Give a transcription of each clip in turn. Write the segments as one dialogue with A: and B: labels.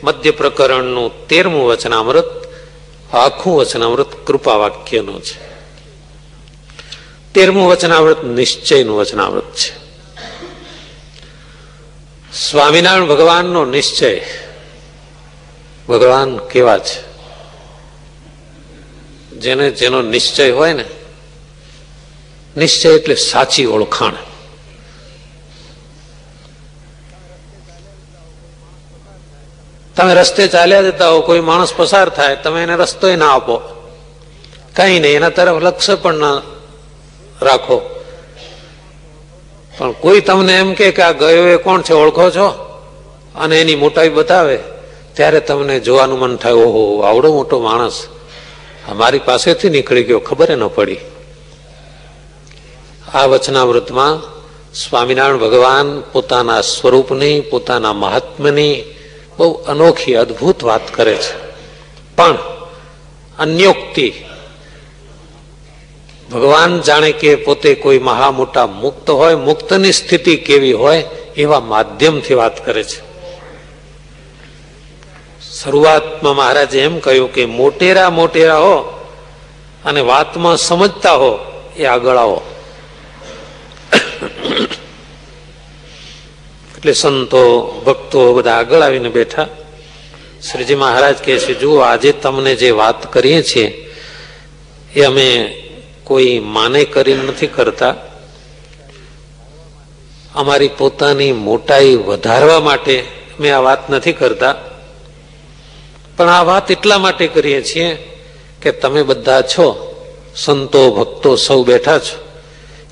A: મધ્ય પ્રકરણનું 13મું વચનામૃત. આખું વચનામૃત કૃપા વાક્યનું છે. 13મું વચનામૃત નિશ્ચયનું વચનામૃત છે. સ્વામિનારાયણ ભગવાનનો નિશ્ચય. ભગવાન કેવા છે? જેનો નિશ્ચય હોય ને, નિશ્ચય એટલે સાચી ઓળખાણ. તમે રસ્તે ચાલ્યા જતા હો, કોઈ માણસ પસાર થાય, તમે એને રસ્તો ના આપો, કઈ નહીં, એના તરફ લક્ષ્ય પણ ના રાખો. પણ કોઈ તમને એમ કે આ ગયો એ કોણ છે, ઓળખો છો, અને એની મોટાઈ બતાવે, ત્યારે તમને જોવાનું મન થાય, ઓહો આવડો મોટો માણસ અમારી પાસેથી નીકળી ગયો, ખબર ન પડી. આ વચનામૃતમાં સ્વામિનારાયણ ભગવાન પોતાના સ્વરૂપની, પોતાના મહાત્મ્યની બહુ અનોખી અદભુત વાત કરે છે. પણ અન્યોક્તિ, ભગવાન જાણે કે પોતે કોઈ મહા મોટા મુક્ત હોય, મુક્તની સ્થિતિ કેવી હોય એવા માધ્યમથી વાત કરે છે. શરૂઆતમાં મહારાજે એમ કહ્યું કે મોટેરા મોટેરા હો અને વાતમાં સમજતા હો એ આગળ આવો. એટલે સંતો ભક્તો બધા આગળ આવીને બેઠા. શ્રીજી મહારાજ કહે છે, જુઓ આજે તમને જે વાત કરીએ છીએ એ અમે કોઈ માને કરીને નથી કરતા, અમારી પોતાની મોટાઈ વધારવા માટે અમે આ વાત નથી કરતા, પણ આ વાત એટલા માટે કરીએ છીએ કે તમે બધા છો, સંતો ભક્તો સૌ બેઠા છો,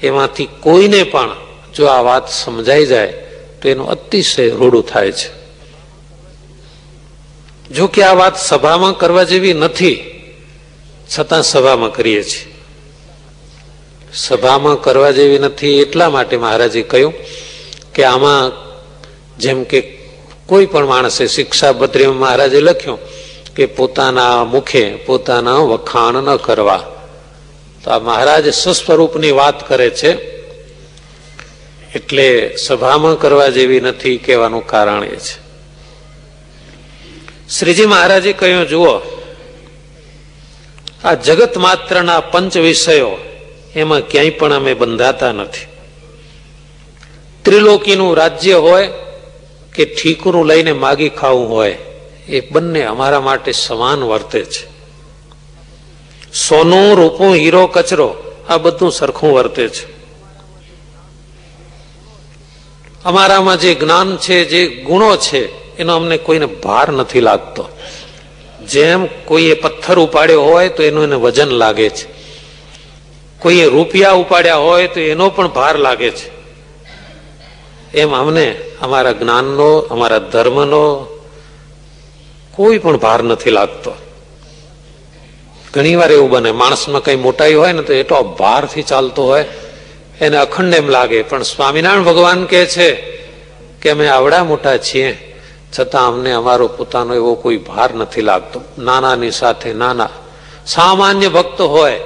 A: એમાંથી કોઈને પણ જો આ વાત સમજાઈ જાય તો એનું અતિશય રૂડું થાય છે. જો કે આ વાત સભામાં કરવા જેવી નથી, છતાં સભામાં કરીએ છીએ. સભામાં કરવા જેવી નથી એટલા માટે મહારાજે કહ્યું કે આમાં જેમ કે કોઈ પણ માણસે શિક્ષાપત્રીમાં મહારાજે લખ્યું કે પોતાના મુખે પોતાના વખાણ ન કરવા, તો આ મહારાજ સ્વસ્વરૂપની વાત કરે છે, એટલે સભામાં કરવા જેવી નથી કહેવાનું કારણ એ છે. શ્રીજી મહારાજે કહ્યું, જુઓ આ જગત માત્રના પંચ વિષયો એમાં ક્યાંય પણ અમે બંધાતા નથી. ત્રિલોકીનું રાજ્ય હોય કે ઠીકરું લઈને માગી ખાવું હોય, એ બંને અમારા માટે સમાન વર્તે છે. સોનું રૂપું હીરો કચરો આ બધું સરખું વર્તે છે. અમારામાં જે જ્ઞાન છે, જે ગુણો છે, એનો અમને કોઈને ભાર નથી લાગતો. જેમ કોઈએ પથ્થર ઉપાડ્યો હોય તો એનું એને વજન લાગે છે, કોઈએ રૂપિયા ઉપાડ્યા હોય તો એનો પણ ભાર લાગે છે, એમ અમને અમારા જ્ઞાનનો, અમારા ધર્મનો કોઈ પણ ભાર નથી લાગતો. ઘણી વાર એવું બને, માણસમાં કઈ મોટાઈ હોય ને તો એટલો ભારથી ચાલતો હોય, એને અખંડ એમ લાગે. પણ સ્વામિનારાયણ ભગવાન કહે છે કે અમે આવડા મોટા છીએ છતાં અમને અમારો પોતાનો એવો કોઈ ભાર નથી લાગતો. નાનાની સાથે નાના સામાન્ય ભક્ત હોય,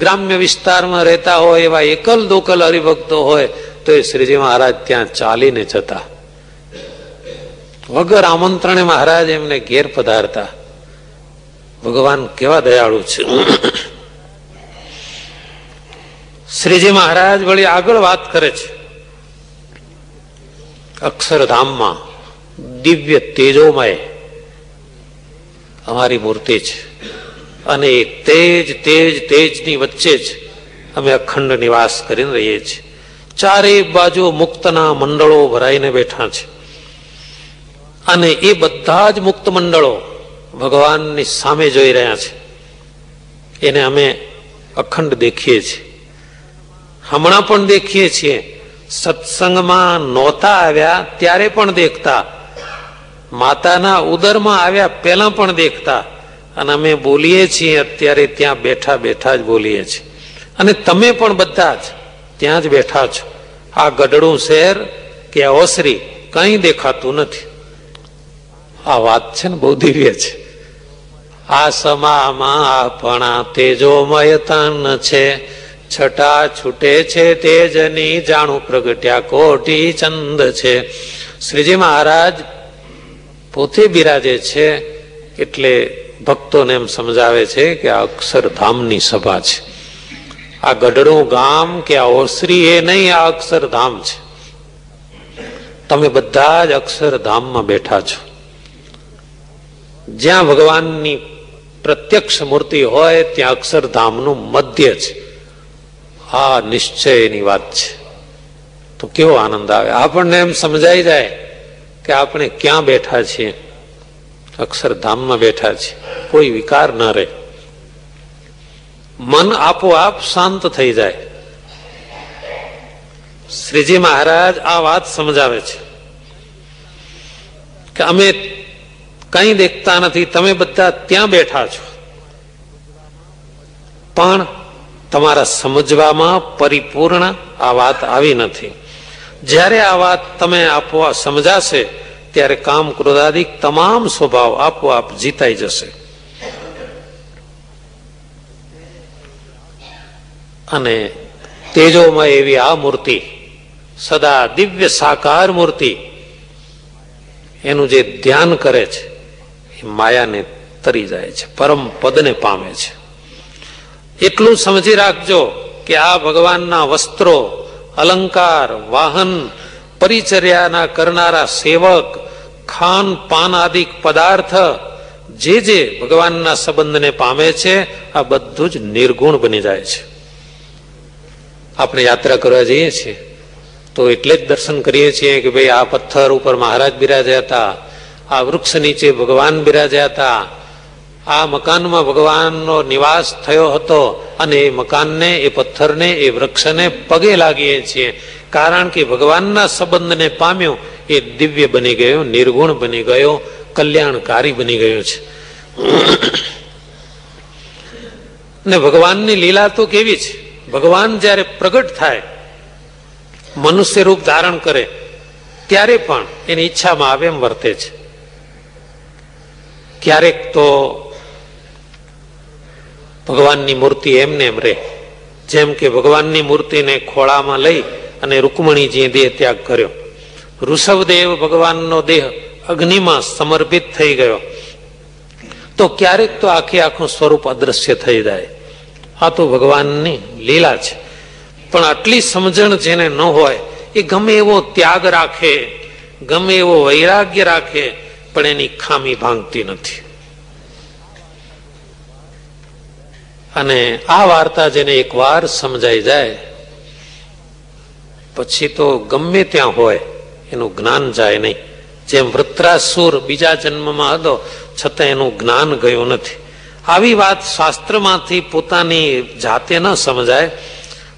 A: ગ્રામ્ય વિસ્તારમાં રહેતા હોય, એવા એકલ દોકલ હરિભક્તો હોય તો એ શ્રીજી મહારાજ ત્યાં ચાલીને જતા, વગર આમંત્રણે મહારાજ એમને ઘેર પધારતા. ભગવાન કેવા દયાળુ છે. શ્રીજી મહારાજ વળી આગળ વાત કરે છે, અક્ષરધામમાં દિવ્ય તેજોમય અમારી મૂર્તિ છે, અને એ તેજની વચ્ચે જ અમે અખંડ નિવાસ કરીને રહીએ છીએ. ચારે બાજુ મુક્તના મંડળો ભરાઈને બેઠા છે, અને એ બધા જ મુક્ત મંડળો ભગવાનની સામે જોઈ રહ્યા છે. એને અમે અખંડ દેખીએ છીએ, હમણાં પણ દેખીએ છીએ. સત્સંગમાં નહોતા આવ્યા ત્યારે પણ દેખતા, માતાના ઉદરમાં આવ્યા પહેલા પણ દેખતા, અને અમે બોલીએ છીએ અત્યારે ત્યાં બેઠા બેઠા જ બોલીએ છીએ. અને તમે પણ બધા જ ત્યાં જ બેઠા છો. આ ગઢડું શહેર કે આ ઓસરી કઈ દેખાતું નથી. આ વાત છે ને બહુ દિવ્ય છે. આ સમામાં આપણા તેજોમય તન છે, છટા છૂટે છે તેજની જાણું પ્રગટ્યા કોટી ચંદ છે. શ્રીજી મહારાજ પોતે બિરાજે છે. એટલે ભક્તોને એમ સમજાવે છે કે આ અક્ષરધામની સભા છે. આ ગઢડું ગામ કે આ ઓસરી એ નહીં, આ અક્ષરધામ છે. તમે બધા જ અક્ષરધામમાં બેઠા છો. જ્યાં ભગવાનની પ્રત્યક્ષ મૂર્તિ હોય ત્યાં અક્ષરધામનું મધ્ય છે. આ નિશ્ચયની વાત છે. તો કેવો આનંદ આવે. આપણને એમ સમજાઈ જાય કે આપણે ક્યાં બેઠા છીએ. અક્ષરધામમાં બેઠા છીએ. કોઈ વિકાર ન રહે. મન આપોઆપ શાંત થઈ જાય. શ્રીજી મહારાજ આ વાત સમજાવે છે કે અમે કઈ દેખતા નથી, તમે બધા ત્યાં બેઠા છો, પણ તમારા સમજવામાં પરિપૂર્ણ આ વાત આવી નથી. જ્યારે આ વાત તમે આપવા સમજાશે ત્યારે કામ ક્રોધાદિક તમામ સ્વભાવ આપોઆપ જીતાઈ જશે. અને તેજોમય એવી આ મૂર્તિ, સદા દિવ્ય સાકાર મૂર્તિ, એનું જે ધ્યાન કરે છે એ માયાને તરી જાય છે, પરમ પદને પામે છે. એટલું સમજી રાખજો કે આ ભગવાનના વસ્ત્રો, અલંકાર, વાહન, પરિચર્યાના કરનારા સેવક, ખાન પાન આદિક પદાર્થ, જે જે ભગવાનના સંબંધને પામે છે, આ બધું જ નિર્ગુણ બની જાય છે. આપણે યાત્રા કરવા જઈએ છીએ તો એટલે જ દર્શન કરીએ છીએ કે ભાઈ આ પથ્થર ઉપર મહારાજ બિરાજ્યા હતા, આ વૃક્ષ નીચે ભગવાન બિરાજ્યા હતા, આ મકાનમાં ભગવાનનો નિવાસ થયો હતો, અને એ મકાનને, એ પથ્થરને, એ વૃક્ષને પગે લાગીએ છીએ. કારણ કે ભગવાનના સંબંધને પામ્યો એ દિવ્ય બની ગયો, નિર્ગુણ બની ગયો, કલ્યાણકારી બની ગયો છે. ને ભગવાનની લીલા તો કેવી છે. ભગવાન જ્યારે પ્રગટ થાય, મનુષ્ય રૂપ ધારણ કરે, ત્યારે પણ એની ઈચ્છામાં આવે એમ વર્તે છે. ક્યારેક તો ભગવાનની મૂર્તિ એમને એમ રહે, જેમ કે ભગવાનની મૂર્તિને ખોળામાં લઈ અને રૂકમણીજીએ દેહ ત્યાગ કર્યો. ઋષભદેવ ભગવાનનો દેહ અગ્નિમાં સમર્પિત થઈ ગયો. તો ક્યારેક તો આખું સ્વરૂપ અદ્રશ્ય થઈ જાય. આ તો ભગવાનની લીલા છે. પણ આટલી સમજણ જેને ન હોય એ ગમે એવો ત્યાગ રાખે, ગમે એવો વૈરાગ્ય રાખે, પણ એની ખામી ભાંગતી નથી. અને આ વાર્તા જેને એકવાર સમજાઈ જાય પછી તો ગમે ત્યાં હોય એનું જ્ઞાન જાય નહીં. જેમ વૃત્રાસુર બીજા જન્મમાં હતો છતાં એનું જ્ઞાન ગયું નથી. આવી વાત શાસ્ત્રમાંથી પોતાની જાતે ન સમજાય,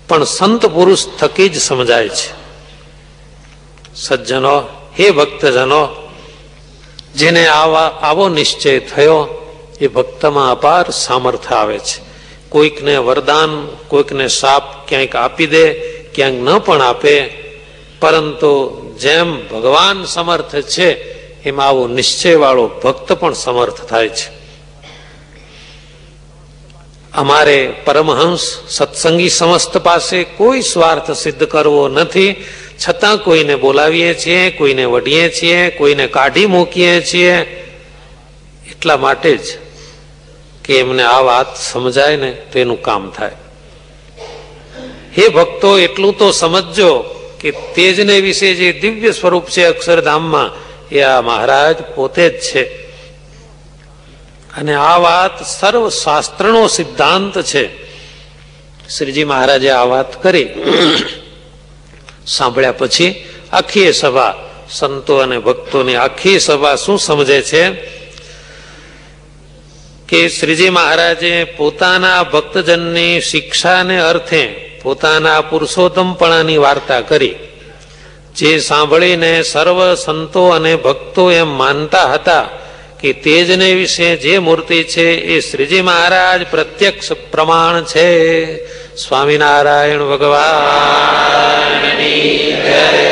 A: પણ સંત પુરુષ થકી જ સમજાય છે. સજ્જનો, હે ભક્તજનો, જેને આવો નિશ્ચય થયો એ ભક્તમાં અપાર સામર્થ્ય આવે છે. કોઈકને વરદાન, કોઈકને શાપ ક્યાંક આપી દે, ક્યાંક ન પણ આપે, પરંતુ જેમ ભગવાન સમર્થ છે એમ આવો નિશ્ચય વાળો ભક્ત પણ સમર્થ થાય છે. અમારે પરમહંસ સત્સંગી સમસ્ત પાસે કોઈ સ્વાર્થ સિદ્ધ કરવો નથી, છતાં કોઈને બોલાવીએ છીએ, કોઈને વઢીએ છીએ, કોઈને કાઢી મૂકીએ છીએ, એટલા માટે જ કે એમને આ વાત સમજાય ને તો એનું કામ થાય. હે ભક્તો, એટલું તો સમજજો કે તેજને વિશે જે દિવ્ય સ્વરૂપ છે અક્ષરધામમાં, એ આ મહારાજ પોતે જ છે. અને આ વાત સર્વ શાસ્ત્રનો સિદ્ધાંત છે. શ્રીજી મહારાજે આ વાત કરી. સાંભળ્યા પછી આખી સભા, સંતો અને ભક્તોની આખી સભા શું સમજે છે કે શ્રીજી મહારાજે પોતાના ભક્તજનની શિક્ષાને અર્થે પોતાના પુરુષોત્તમપણાની વાર્તા કરી, જે સાંભળીને સર્વ સંતો અને ભક્તો એમ માનતા હતા કે તેજને વિશે જે મૂર્તિ છે એ શ્રીજી મહારાજ પ્રત્યક્ષ પ્રમાણ છે. સ્વામિનારાયણ ભગવાનની જય.